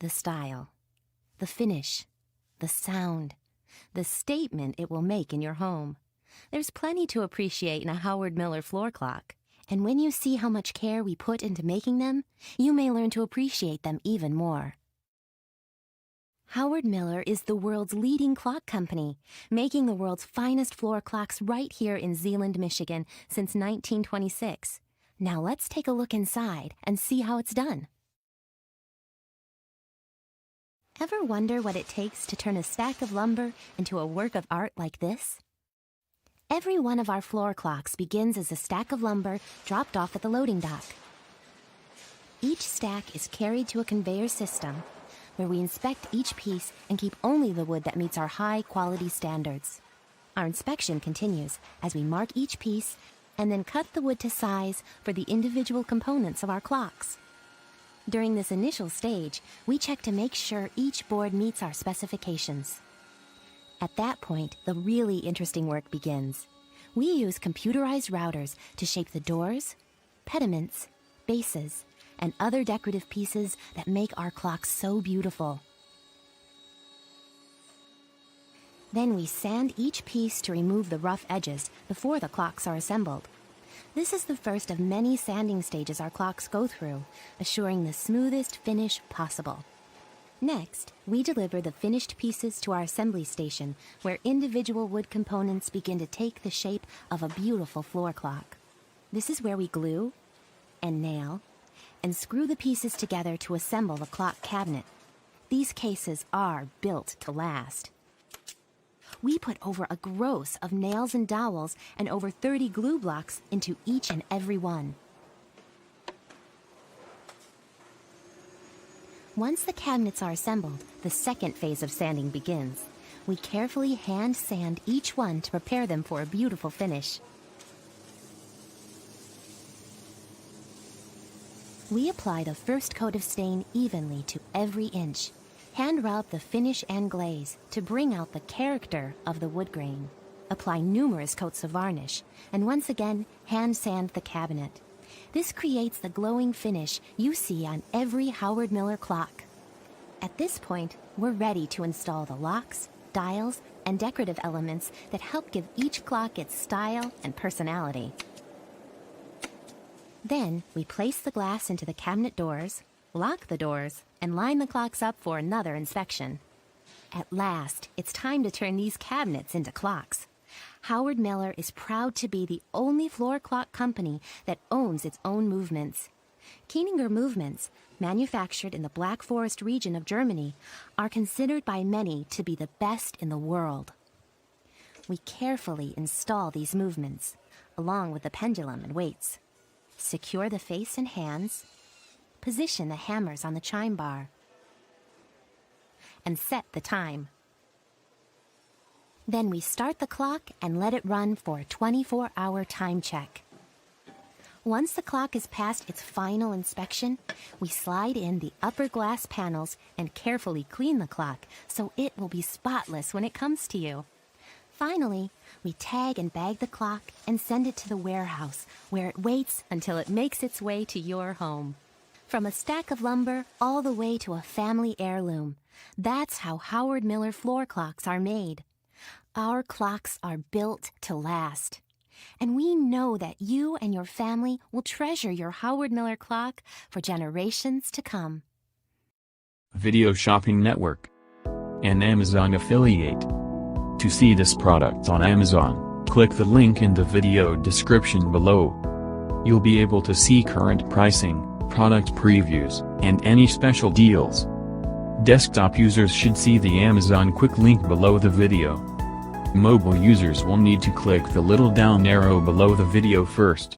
the style, the finish, the sound, the statement it will make in your home. There's plenty to appreciate in a Howard Miller floor clock. And when you see how much care we put into making them, you may learn to appreciate them even more. Howard Miller is the world's leading clock company, making the world's finest floor clocks right here in Zeeland, Michigan since 1926. Now let's take a look inside and see how it's done. Ever wonder what it takes to turn a stack of lumber into a work of art like this? Every one of our floor clocks begins as a stack of lumber dropped off at the loading dock. Each stack is carried to a conveyor system where we inspect each piece and keep only the wood that meets our high-quality standards. Our inspection continues as we mark each piece and then cut the wood to size for the individual components of our clocks. During this initial stage, we check to make sure each board meets our specifications. At that point, the really interesting work begins. We use computerized routers to shape the doors, pediments, bases, and other decorative pieces that make our clocks so beautiful. Then we sand each piece to remove the rough edges before the clocks are assembled. This is the first of many sanding stages our clocks go through, assuring the smoothest finish possible. Next, we deliver the finished pieces to our assembly station, where individual wood components begin to take the shape of a beautiful floor clock. This is where we glue and nail and screw the pieces together to assemble the clock cabinet. These cases are built to last. We put over a gross of nails and dowels and over 30 glue blocks into each and every one. Once the cabinets are assembled, the second phase of sanding begins. We carefully hand sand each one to prepare them for a beautiful finish. We apply the first coat of stain evenly to every inch. Hand rub the finish and glaze to bring out the character of the wood grain. Apply numerous coats of varnish, and once again, hand sand the cabinet. This creates the glowing finish you see on every Howard Miller clock. At this point, we're ready to install the locks, dials, and decorative elements that help give each clock its style and personality. Then, we place the glass into the cabinet doors, lock the doors, and line the clocks up for another inspection. At last, it's time to turn these cabinets into clocks. Howard Miller is proud to be the only floor clock company that owns its own movements. Kieninger movements, manufactured in the Black Forest region of Germany, are considered by many to be the best in the world. We carefully install these movements, along with the pendulum and weights. Secure the face and hands, position the hammers on the chime bar, and set the time. Then we start the clock and let it run for a 24-hour time check. Once the clock is past its final inspection, we slide in the upper glass panels and carefully clean the clock so it will be spotless when it comes to you. Finally, we tag and bag the clock and send it to the warehouse, where it waits until it makes its way to your home. From a stack of lumber all the way to a family heirloom, that's how Howard Miller floor clocks are made. Our clocks are built to last. And we know that you and your family will treasure your Howard Miller clock for generations to come. Video Shopping Network, an Amazon affiliate. To see this product on Amazon, click the link in the video description below. You'll be able to see current pricing, product previews, and any special deals. Desktop users should see the Amazon quick link below the video. Mobile users will need to click the little down arrow below the video first.